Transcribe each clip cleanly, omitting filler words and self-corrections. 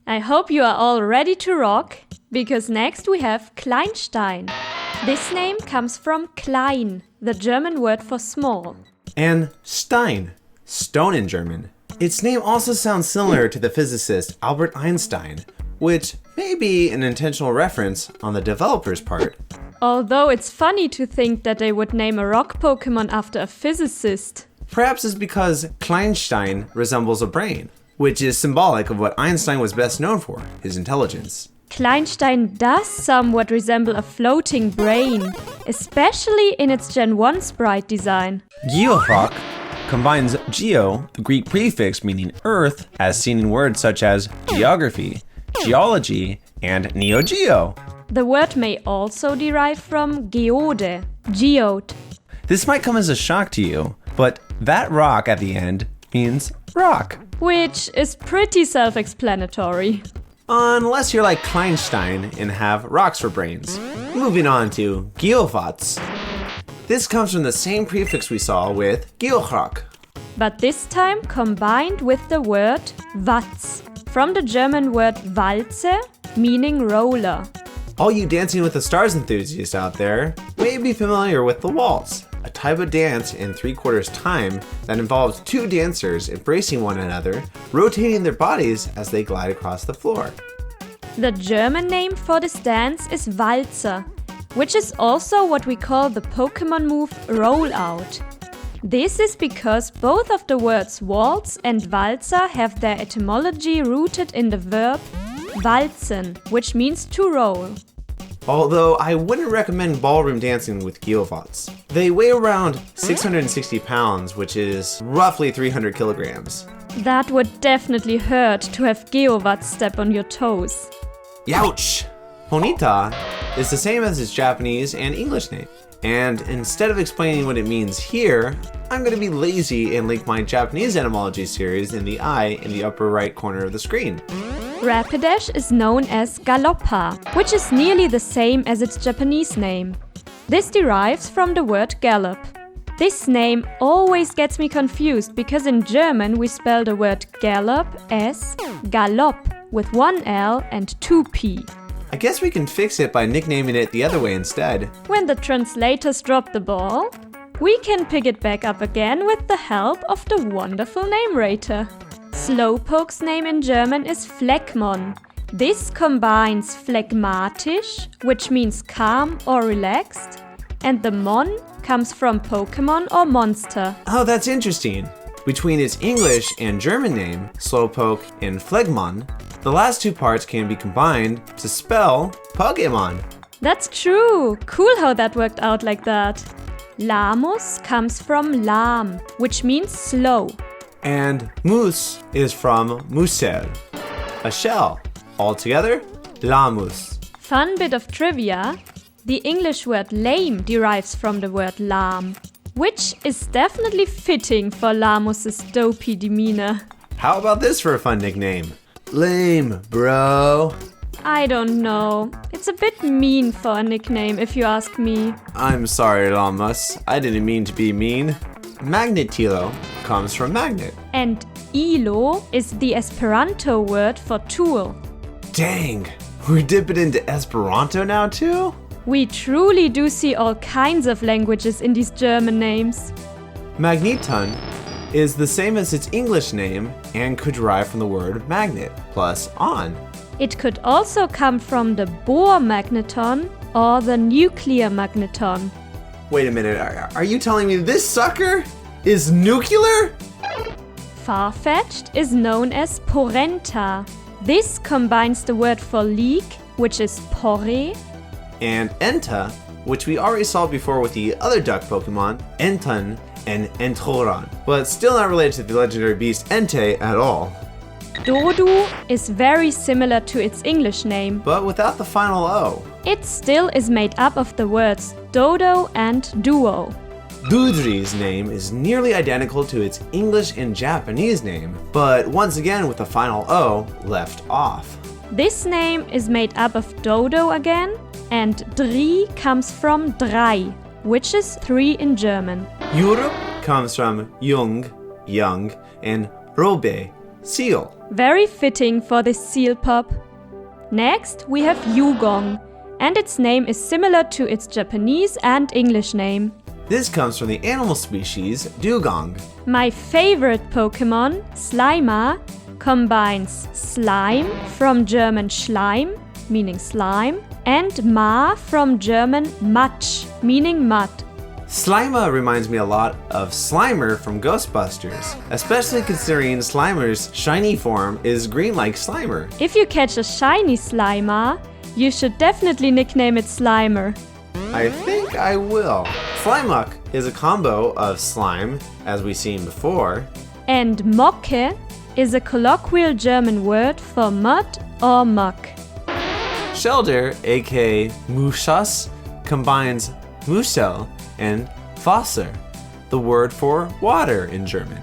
I hope you are all ready to rock, because next we have KLEINSTEIN. This name comes from klein, the German word for small. And Stein, stone in German. Its name also sounds similar to the physicist Albert Einstein, which may be an intentional reference on the developer's part. Although it's funny to think that they would name a rock Pokémon after a physicist. Perhaps it's because KLEINSTEIN resembles a brain, which is symbolic of what Einstein was best known for, his intelligence. KLEINSTEIN does somewhat resemble a floating brain, especially in its Gen 1 sprite design. GEOROK combines geo, the Greek prefix meaning earth, as seen in words such as geography, geology, and Neo Geo. The word may also derive from geode, geode. This might come as a shock to you, but that rock at the end means rock. Which is pretty self-explanatory. Unless you're like KLEINSTEIN and have rocks for brains. Moving on to GEOWAZ. This comes from the same prefix we saw with GEOROK. But this time combined with the word Watz, from the German word Walze, meaning roller. All you Dancing with the Stars enthusiasts out there may be familiar with the waltz, a type of dance in 3/4 time that involves two dancers embracing one another, rotating their bodies as they glide across the floor. The German name for this dance is Walzer, which is also what we call the Pokémon move Rollout. This is because both of the words waltz and Walzer have their etymology rooted in the verb walzen, which means to roll. Although I wouldn't recommend ballroom dancing with GEOWAZ. They weigh around 660 pounds, which is roughly 300 kilograms. That would definitely hurt to have GEOWAZ step on your toes. Youch! Ponita is the same as its Japanese and English name. And instead of explaining what it means here, I'm going to be lazy and link my Japanese etymology series in the eye in the upper right corner of the screen. Rapidash is known as Galoppa, which is nearly the same as its Japanese name. This derives from the word gallop. This name always gets me confused because in German we spell the word gallop as Galopp with one L and two P. I guess we can fix it by nicknaming it the other way instead. When the translators drop the ball, we can pick it back up again with the help of the wonderful name rater. Slowpoke's name in German is Phlegmon. This combines phlegmatisch, which means calm or relaxed, and the mon comes from Pokémon or monster. Oh, that's interesting. Between its English and German name, Slowpoke and Phlegmon, the last two parts can be combined to spell Pokémon. That's true! Cool how that worked out like that. LAHMUS comes from lahm, which means slow. And mus is from musel, a shell. Altogether, LAHMUS. Fun bit of trivia, the English word lame derives from the word lahm, which is definitely fitting for LAHMUS's dopey demeanor. How about this for a fun nickname? Lame, bro. I don't know. It's a bit mean for a nickname if you ask me. I'm sorry, LAHMUS. I didn't mean to be mean. MAGNETILO comes from magnet. And ilo is the Esperanto word for tool. Dang, we're dipping into Esperanto now too? We truly do see all kinds of languages in these German names. MAGNETON is the same as its English name and could derive from the word magnet plus on. It could also come from the Bohr magneton or the nuclear magneton. Wait a minute, are you telling me this sucker is nuclear? Farfetch'd is known as PORENTA. This combines the word for leak, which is pore, and Enta, which we already saw before with the other duck Pokemon, Enton and Entoran, but still not related to the legendary beast Entei at all. Dodu is very similar to its English name, but without the final O. It still is made up of the words dodo and duo. Dudri's name is nearly identical to its English and Japanese name, but once again with the final O left off. This name is made up of dodo again, and dri comes from drei, which is 3 in German. JUROB comes from jung, young, and robe, seal. Very fitting for this seal pop. Next, we have Jugong, and its name is similar to its Japanese and English name. This comes from the animal species dugong. My favorite Pokémon, Slimer, combines slime from German Schleim, meaning slime, and Ma from German Matsch, meaning mud. Slimer reminds me a lot of Slimer from Ghostbusters, especially considering Slimer's shiny form is green like Slimer. If you catch a shiny Slimer, you should definitely nickname it Slimer. I think I will. Slimuck is a combo of slime, as we've seen before, And Mocke is a colloquial German word for mud or muck. Shelder, aka MUSCHAS, combines Muschel and Wasser, the word for water in German.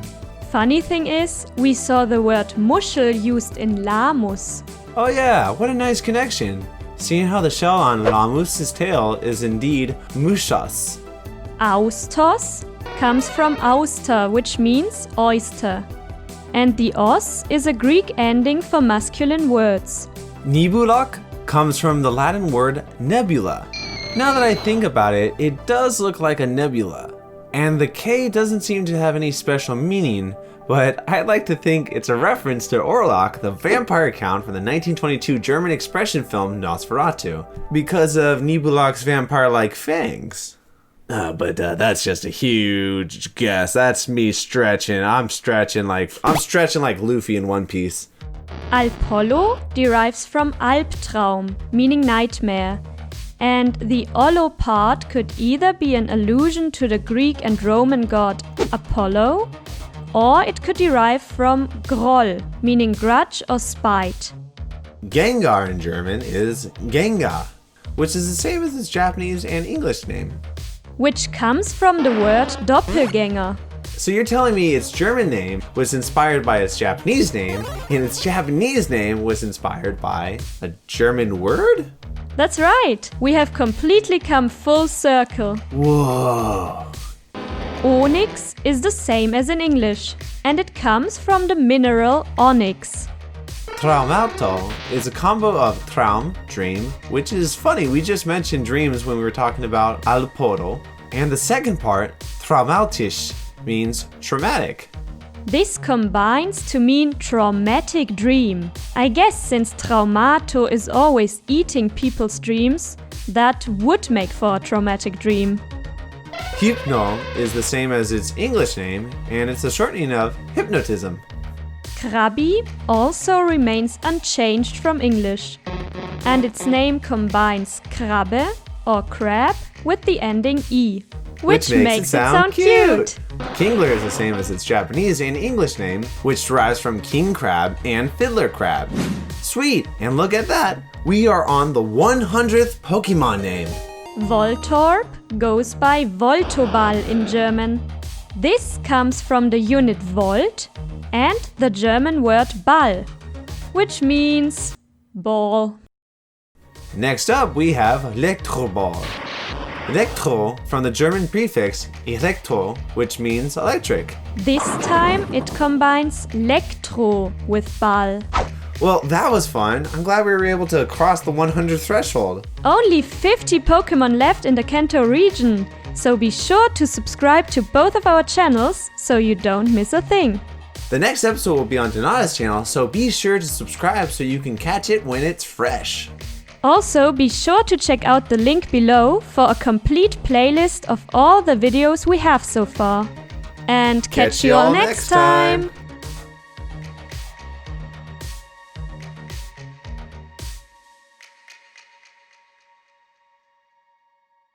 Funny thing is, we saw the word Muschel used in LAHMUS. Oh yeah, what a nice connection. Seeing how the shell on LAHMUS's tail is indeed MUSCHAS. Austos comes from auster, which means oyster. And the os is a Greek ending for masculine words. NEBULAK comes from the Latin word nebula. Now that I think about it, it does look like a nebula. And the K doesn't seem to have any special meaning, but I'd like to think it's a reference to Orlok, the vampire count from the 1922 German expression film Nosferatu, because of Nebulak's vampire-like fangs. But that's just a huge guess. That's me stretching. I'm stretching like Luffy in One Piece. Alpollo derives from Albtraum, meaning nightmare. And the Ollo part could either be an allusion to the Greek and Roman god Apollo, or it could derive from Groll, meaning grudge or spite. Gengar in German is Genga, which is the same as its Japanese and English name. Which comes from the word Doppelgänger. So you're telling me its German name was inspired by its Japanese name, and its Japanese name was inspired by a German word? That's right, we have completely come full circle. Whoa. Onyx is the same as in English, and it comes from the mineral onyx. Traumato is a combo of traum, dream, which is funny, we just mentioned dreams when we were talking about Alporo, and the second part, traumatisch, means traumatic. This combines to mean traumatic dream. I guess since traumato is always eating people's dreams, that would make for a traumatic dream. Hypno is the same as its English name, and it's a shortening of hypnotism. Krabi also remains unchanged from English, and its name combines Krabbe or crab with the ending E, which makes it sound cute. Kingler is the same as its Japanese and English name, which derives from king crab and fiddler crab. Sweet, and look at that, we are on the 100th Pokemon name. Voltorb goes by Voltoball in German. This comes from the unit Volt and the German word Ball, which means ball. Next up, we have LEKTROBAL. Elektro from the German prefix elektro, which means electric. This time it combines Lektro with Ball. Well, that was fun. I'm glad we were able to cross the 100 threshold. Only 50 Pokemon left in the Kanto region, so be sure to subscribe to both of our channels so you don't miss a thing. The next episode will be on Donata's channel, so be sure to subscribe so you can catch it when it's fresh. Also, be sure to check out the link below for a complete playlist of all the videos we have so far. And catch you all next time!